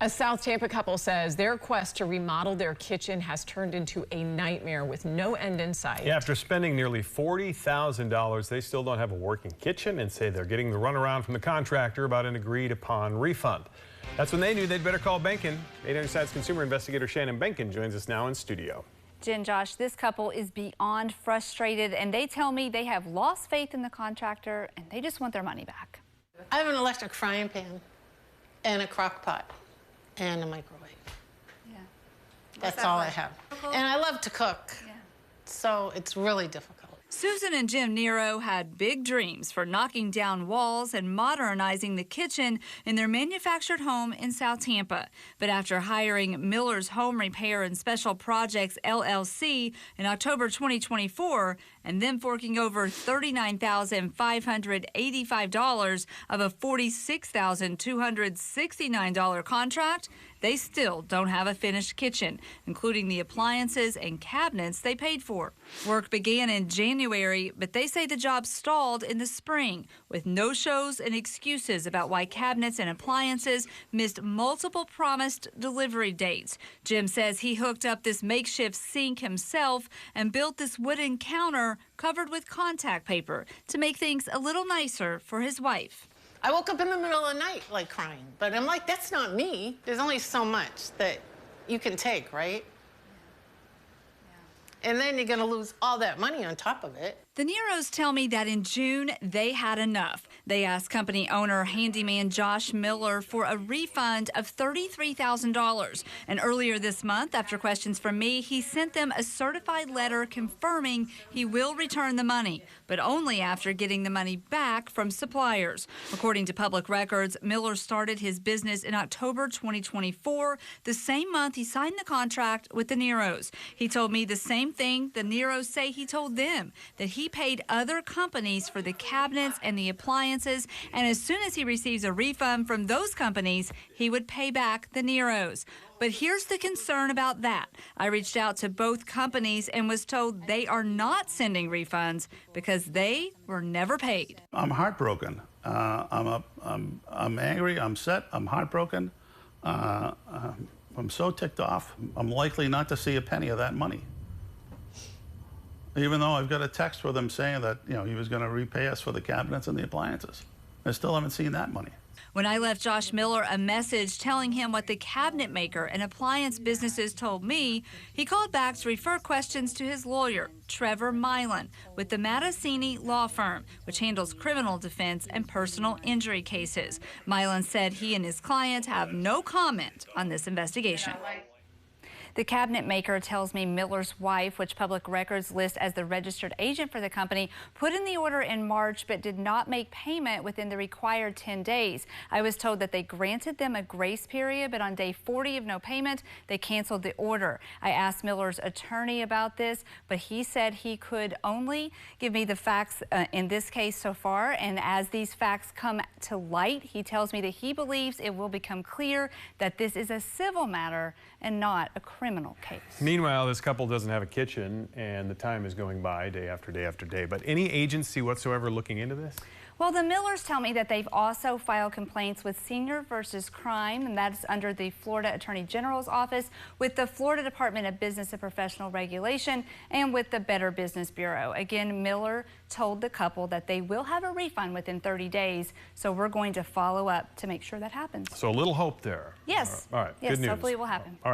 A South Tampa couple says their quest to remodel their kitchen has turned into a nightmare with no end in sight. Yeah, after spending nearly $40,000, they still don't have a working kitchen and say they're getting the runaround from the contractor about an agreed upon refund. That's when they knew they'd better call Benkin. 8 Inside's consumer investigator Shannon Benkin joins us now in studio. Jen, Josh, this couple is beyond frustrated, and they tell me they have lost faith in the contractor and they just want their money back. I have an electric frying pan and a crock pot and a microwave. Yeah. That's all I have. And I love to cook, so it's really difficult. Susan and Jim Nero had big dreams for knocking down walls and modernizing the kitchen in their manufactured home in South Tampa. But after hiring Miller's Home Repair and Special Projects LLC in October 2024 and then forking over $39,585 of a $46,269 contract, they still don't have a finished kitchen, including the appliances and cabinets they paid for. Work began in January, but they say the job stalled in the spring with no-shows and excuses about why cabinets and appliances missed multiple promised delivery dates. Jim says he hooked up this makeshift sink himself and built this wooden counter covered with contact paper to make things a little nicer for his wife. I woke up in the middle of the night, like, crying. But I'm like, that's not me. There's only so much that you can take, right? And then you're going to lose all that money on top of it. The Neros tell me that in June, they had enough. They asked company owner handyman Josh Miller for a refund of $33,000. And earlier this month, after questions from me, he sent them a certified letter confirming he will return the money, but only after getting the money back from suppliers. According to public records, Miller started his business in October 2024, the same month he signed the contract with the Neros. He told me the same thing the Neros say he told them, that he paid other companies for the cabinets and the appliances, and as soon as he receives a refund from those companies, he would pay back the Neros. But here's the concern about that. I reached out to both companies and was told they are not sending refunds because they were never paid. I'm heartbroken. I'm angry, I'm upset, I'm heartbroken. I'm so ticked off. I'm likely not to see a penny of that money. Even though I've got a text for them saying that, he was going to repay us for the cabinets and the appliances. I still haven't seen that money. When I left Josh Miller a message telling him what the cabinet maker and appliance businesses told me, he called back to refer questions to his lawyer, Trevor Milan, with the Mattasini law firm, which handles criminal defense and personal injury cases. Milan said he and his client have no comment on this investigation. The cabinet maker tells me Miller's wife, which public records list as the registered agent for the company, put in the order in March but did not make payment within the required 10 days. I was told that they granted them a grace period, but on day 40 of no payment, they canceled the order. I asked Miller's attorney about this, but he said he could only give me the facts in this case so far, and as these facts come to light, he tells me that he believes it will become clear that this is a civil matter and not a criminal case. Meanwhile, this couple doesn't have a kitchen, and the time is going by day after day after day. But any agency whatsoever looking into this? Well, the Millers tell me that they've also filed complaints with Senior versus Crime, and that's under the Florida Attorney General's office, with the Florida Department of Business and Professional Regulation, and with the Better Business Bureau. Again, Miller told the couple that they will have a refund within 30 days, so we're going to follow up to make sure that happens. So a little hope there. Yes. All right. Yes, Good news. hopefully it will happen. All right.